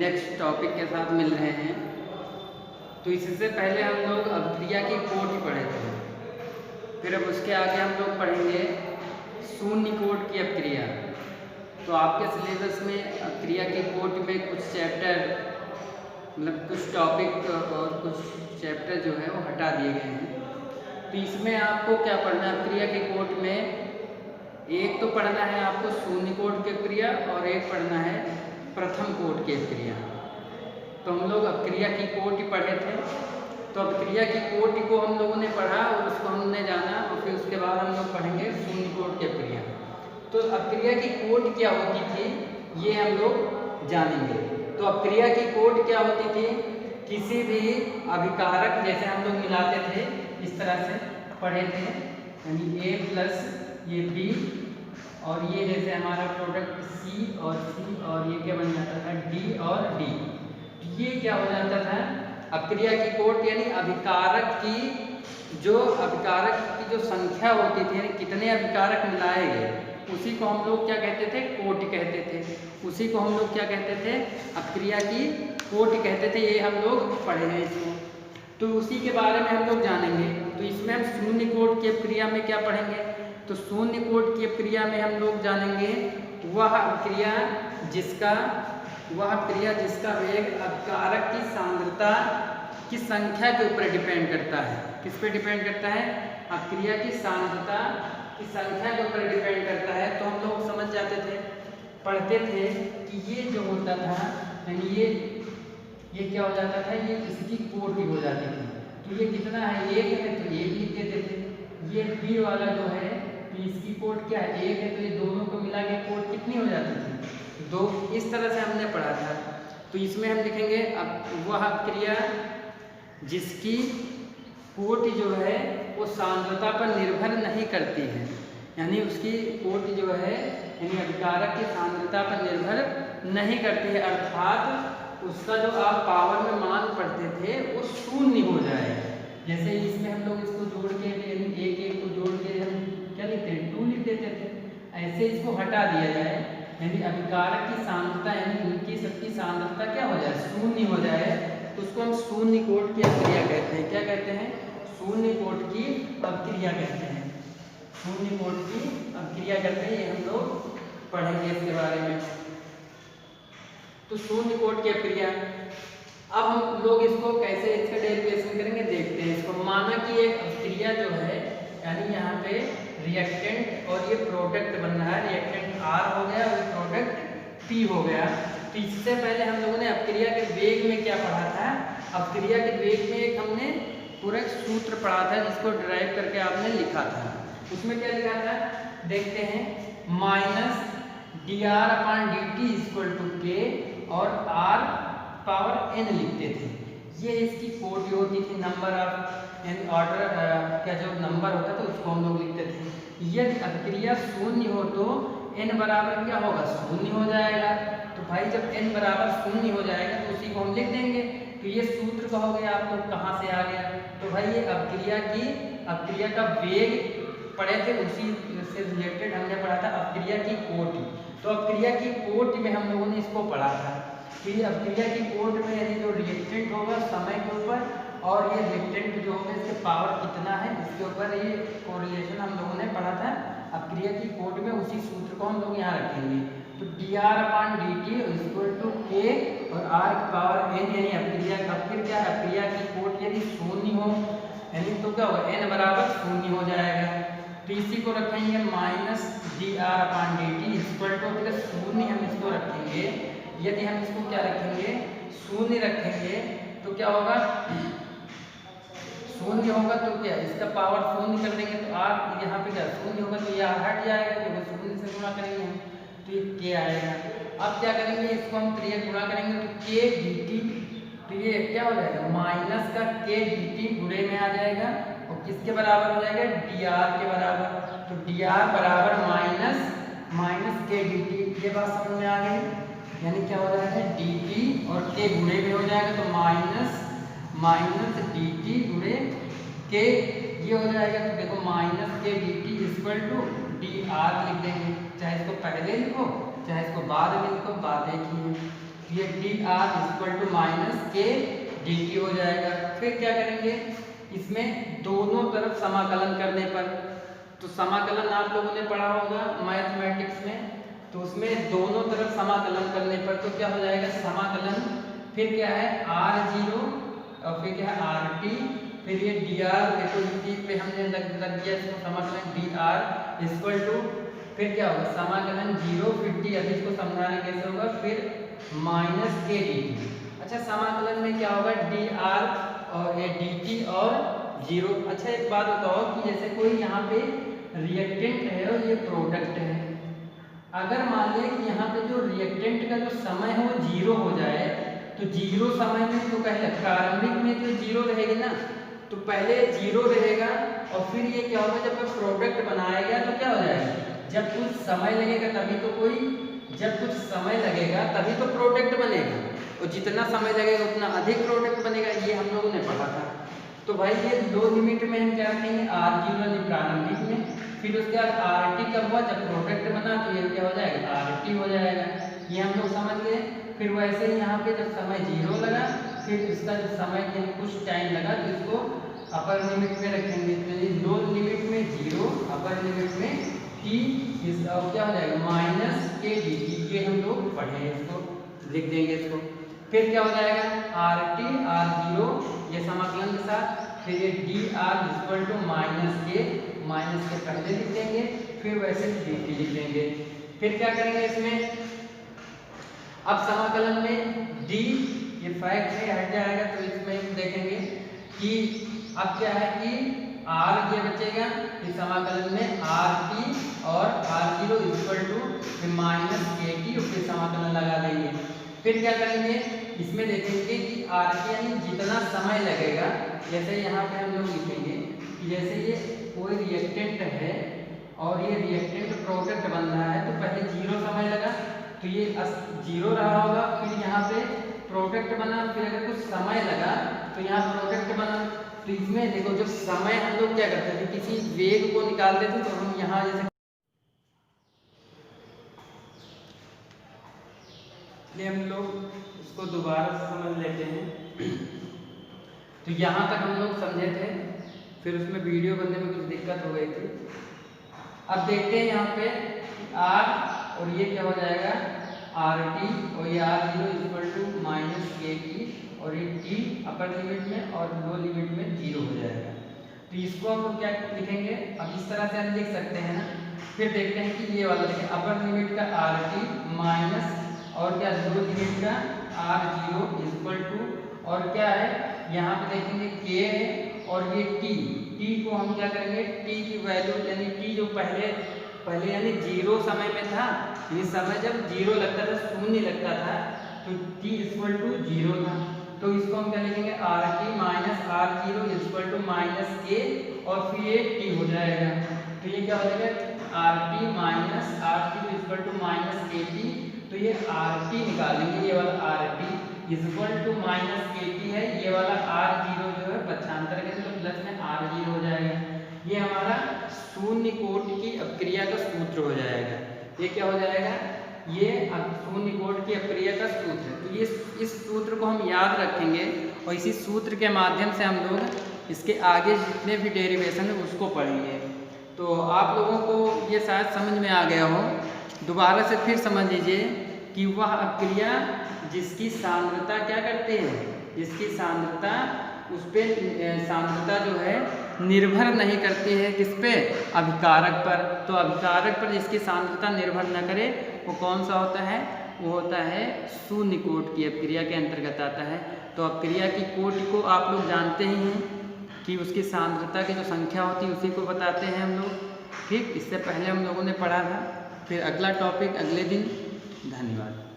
Next topic के साथ मिल रहे हैं। तो इससे पहले हम लोग अभिक्रिया की कोटि पढ़े थे, फिर अब उसके आगे हम लोग पढ़ेंगे शून्य कोटि की अभिक्रिया। तो आपके सिलेबस में अभिक्रिया की कोटि में कुछ चैप्टर मतलब कुछ टॉपिक और कुछ चैप्टर जो है वो हटा दिए गए हैं। तो इसमें आपको क्या पढ़ना है अभिक्रिया की कोटि में? एक तो पढ़ना है आपको शून्य कोटि की अभिक्रिया और एक पढ़ना है प्रथम कोटि की अभिक्रिया। तो हम लोग अभिक्रिया की कोटि पढ़े थे, तो अभिक्रिया की कोटि को हम लोगों ने पढ़ा और उसको हमने जाना और फिर उसके बाद हम लोग पढ़ेंगे शून्य कोटि की अभिक्रिया। तो अभिक्रिया की कोटि क्या होती थी ये हम लोग जानेंगे। तो अभिक्रिया की कोटि क्या होती थी? किसी भी अभिकारक जैसे हम लोग मिलाते थे, इस तरह से पढ़े थे, यानी A प्लस ये B और ये जैसे हमारा प्रोडक्ट C और ये क्या बन जाता था D और D। ये क्या हो जाता था अभिक्रिया की कोटि, यानी अभिकारक की जो संख्या होती थी, यानी कितने अभिकारक मिलाए गए, उसी को हम लोग क्या कहते थे? कोटि कहते थे। उसी को हम लोग क्या कहते थे? अभिक्रिया की कोटि कहते थे। ये हम लोग पढ़े हैं इसको, तो उसी के बारे में हम लोग जानेंगे। तो इसमें हम शून्य कोटि की अभिक्रिया में क्या पढ़ेंगे? तो शून्य कोटि की अभिक्रिया में हम लोग जानेंगे वह अभिक्रिया जिसका वेग अभिकारक की सांद्रता की संख्या के ऊपर डिपेंड करता है। किस पे डिपेंड करता है? अभिक्रिया की सांद्रता की संख्या के ऊपर डिपेंड करता है। तो हम लोग समझ जाते थे, पढ़ते थे कि ये जो होता था, यानी ये क्या हो जाता था, ये इसकी कोटि हो जाती थी। तो ये कितना है? एक है तो एक लिख देते थे। ये बी वाला जो है तो इसकी कोटि क्या है? एक है, तो ये दोनों को मिला के कोटि कितनी हो जाती थी? 2। इस तरह से हमने पढ़ा था। तो इसमें हम लिखेंगे अब वह अभिक्रिया जिसकी कोटि जो है वो सांद्रता पर निर्भर नहीं करती है, यानी उसकी कोटि जो है यानी अभिकारक की सांद्रता पर निर्भर नहीं करती है, अर्थात उसका जो आप पावर में मान पढ़ते थे वो शून्य हो जाए। जैसे इसमें हम लोग इसको जोड़ के एक को जोड़ के हम क्या लिखते हैं? 2 लिख देते थे। ऐसे इसको हटा दिया जाए, यानी अभिकारक की सांद्रता यानी उनकी सबकी सांद्रता क्या हो जाए? शून्य हो जाए, तो उसको हम शून्य कोटि की अभिक्रिया कहते हैं। क्या कहते हैं? शून्य कोटि की अभिक्रिया कहते हैं। शून्य कोटि की अभिक्रिया कहते हैं, ये हम लोग पढ़ेंगे इसके बारे में। तो शून्य कोटि की अभिक्रिया, अब हम लोग इसको कैसे इसका डेरिवेशन करेंगे देखते हैं। इसको माना कि एक अभिक्रिया जो है, यानी यहाँ पे रिएक्टेंट और ये प्रोडक्ट बन रहा है, रिएक्टेंट R हो गया और प्रोडक्ट P हो गया। तो इससे पहले हम लोगों ने अभिक्रिया के वेग में क्या पढ़ा था? अभिक्रिया के वेग में एक हमने पूरा एक सूत्र पढ़ा था जिसको डिराइव करके आपने लिखा था। उसमें क्या लिखा था देखते हैं, -dr/dt K और R पावर n लिखते थे। ये इसकी कोटि होती थी, नंबर ऑफ एन ऑर्डर का जो नंबर होता था उसको हम लोग लिखते थे। यदि अभिक्रिया शून्य हो तो n बराबर क्या होगा? शून्य हो जाएगा। तो भाई जब n बराबर शून्य हो जाएगा तो उसी को हम लिख देंगे। तो ये सूत्र कहोगे आप लोग कहाँ से आ गया? तो भाई ये अभिक्रिया का वेग पढ़े थे, उसी से रिलेटेड हमने पढ़ा था अभिक्रिया की कोटि। तो अभिक्रिया की कोटि में हम लोगों ने इसको पढ़ा था कि अभिक्रिया की कोटि में यानी जो रिएक्टेंट होगा समय के ऊपर और ये रिएक्टेंट जो होगा इसके पावर कितना है इसके ऊपर ये कोरिलेशन हम लोगों ने पढ़ा था अभिक्रिया की कोटि में। उसी सूत्र को हम लोग यहाँ रखेंगे। तो dr/dt = K और R की पावर n, यानी अभिक्रिया का फिर क्या है? अभिक्रिया की कोटि यदि शून्य हो यानी तो क्या होगा? n बराबर शून्य हो जाएगा। तो इसी को रखेंगे -dr/dt = शून्य, हम इसको रखेंगे। यदि हम इसको क्या रखेंगे? शून्य रखेंगे तो क्या होगा? शून्य होगा तो क्या इसका पावर शून्य कर देंगे तो R यहाँ पे क्या शून्य होगा तो यह हट जाएगा, क्योंकि शून्य से गुणा करेंगे हम तो ये K आएगा। अब क्या करेंगे? इसको हम त्रियक गुणा करेंगे तो K dt, तो ये क्या हो जाएगा? माइनस का K dt गुणे में आ जाएगा और किसके बराबर हो जाएगा? dr के बराबर। तो dr बराबर माइनस K dt। ये बात समझ में आ गई? यानी क्या हो जाएगा? dt और K गुणे में हो जाएगा तो माइनस dt गुणे K ये हो जाएगा। तो देखो -K dt = dr लिख देंगे, चाहे इसको पहले लिखो चाहे इसको बाद में लिखो, बात एक ही है। ये d r equal to minus k d t हो जाएगा। फिर क्या करेंगे, इसमें दोनों तरफ समाकलन करने पर, तो समाकलन आप लोगों ने पढ़ा होगा मैथमेटिक्स में, तो उसमें दोनों तरफ समाकलन करने पर तो क्या हो जाएगा समाकलन, फिर क्या है आर जीरो और फिर क्या है आर टी, फिर ये डी आर, देखो इसी पे हमने लग दिया इसको समाकलन डी आर इक्वल टू, फिर क्या होगा समाकलन जीरो, फिर टी, अभी इसको समझाने कैसे होगा, फिर माइनस के डी टी। अच्छा समाकलन में क्या होगा डी आर और ये डी टी और जीरो। अच्छा एक बात बताओ कि जैसे कोई यहाँ पे रिएक्टेंट है और ये प्रोडक्ट है, अगर मान लें कि यहाँ पे जो रिएक्टेंट का जो समय है वो जीरो हो जाए, तो जीरो समय में तो पहले प्रारंभिक में तो जीरो रहेगी ना, तो पहले जीरो रहेगा और फिर ये क्या होगा जब प्रोडक्ट बनाएगा तो क्या हो जाएगा, जब कुछ समय लगेगा तभी तो जब कुछ समय लगेगा तभी तो प्रोडक्ट बनेगा, और जितना समय लगेगा उतना अधिक प्रोडक्ट बनेगा, ये हम लोगों ने पढ़ा था। तो भाई ये दो लिमिट में हम क्या रखेंगे आर जीरो यानी प्रारंभिक में, फिर उसके बाद आर टी कब हुआ जब प्रोडक्ट बना, तो ये क्या हो जाएगा आर टी हो जाएगा, ये हम लोग समझ गए। फिर वैसे ही यहाँ पे जब समय जीरो लगा, फिर इसका जब समय के कुछ टाइम लगा तो इसको अपर लिमिट में रखेंगे, तो लोअर लिमिट में जीरो, अपर लिमिट में टी, इसका क्या हो जाएगा माइनस के डी टी, ये हम लोग पढ़े, इसको लिख देंगे इसको। फिर क्या हो जाएगा आर टी आर जीरो ये समाकलन के साथ, फिर ये d r equal to minus k पहले लिख देंगे, फिर वैसे डी टी लिख देंगे। फिर क्या करेंगे इसमें, अब समाकलन में डी ये फैक्ट है हट जाएगा, तो इसमें हम देखेंगे कि अब क्या है कि आर ये बचेगा, इस समाकलन में आर टी और r zero equal to minus k t, फिर समाकलन लगा देंगे। फिर क्या करेंगे इसमें देखेंगे कि आर टी यानी जितना समय लगेगा, जैसे यहाँ पे हम लोग लिखेंगे कि जैसे ये कोई रिएक्टेंट है और ये रिएक्टेंट प्रोडक्ट बन रहा है, तो पहले जीरो समय लगा तो ये जीरो रहा होगा, फिर यहाँ पे प्रोडक्ट बना, फिर अगर कुछ समय लगा तो यहाँ प्रोडक्ट बना। तो इसमें देखो जो समय हम लोग क्या करते थे, किसी वेग को निकालते थे, तो हम यहाँ जैसे हम लोग इसको दोबारा से समझ लेते हैं। तो यहाँ तक हम लोग समझे थे, फिर उसमें वीडियो बनने में कुछ दिक्कत हो गई थी। अब देखते हैं यहाँ पे आर और ये क्या हो जाएगा आर टी, और ये r zero equal to minus k t, और ये टी अपर लिमिट में और लो लिमिट में जीरो हो जाएगा। तो इसको हम लोग क्या लिखेंगे, अब इस तरह से हम लिख सकते हैं ना। फिर देखते हैं कि ये वाला देखें अपर लिमिट का आर टी माइनस और क्या लो लिमिट का आर जीरो इक्वल टू, और क्या है यहाँ पे देखेंगे के है, और ये टी को हम क्या करेंगे, टी की वैल्यू यानी टी जो पहले यानी जीरो समय में था, ये समय जब जीरो लगता था शून्य लगता था, तो टी इक्वल टू जीरो था, तो इसको हम क्या लिखेंगे r t minus r zero equal to minus k, और फिर ये टी हो जाएगा। तो ये क्या हो जाएगा r t minus r zero equal to minus k t, तो ये आर टी निकालेंगे, ये वाला r t equal to minus k t है, ये वाला आर जीरो जो है पक्षांतर करेंगे तो प्लस में आर जीरो हो जाएगा। ये हमारा शून्य कोट की अपक्रिया का सूत्र हो जाएगा। ये क्या हो जाएगा, ये शून्य कोट की अपक्रिया का सूत्र है। तो ये इस सूत्र को हम याद रखेंगे और इसी सूत्र के माध्यम से हम लोग इसके आगे जितने भी डेरिवेशन है उसको पढ़ेंगे। तो आप लोगों को ये शायद समझ में आ गया हो, दोबारा से फिर समझ लीजिए कि वह अपक्रिया जिसकी सांद्रता क्या करते हैं, जिसकी सांद्रता उस पे सांद्रता जो है निर्भर नहीं करती है किस पे, अभिकारक पर। तो अभिकारक पर जिसकी सांद्रता निर्भर न करे वो कौन सा होता है, वो होता है शून्य कोट की अपक्रिया के अंतर्गत आता है। तो अपक्रिया की कोटि को आप लोग जानते ही हैं कि उसकी सांद्रता की जो संख्या होती है उसी को बताते हैं हम लोग। ठीक, इससे पहले हम लोगों ने पढ़ा था। फिर अगला टॉपिक अगले दिन। धन्यवाद।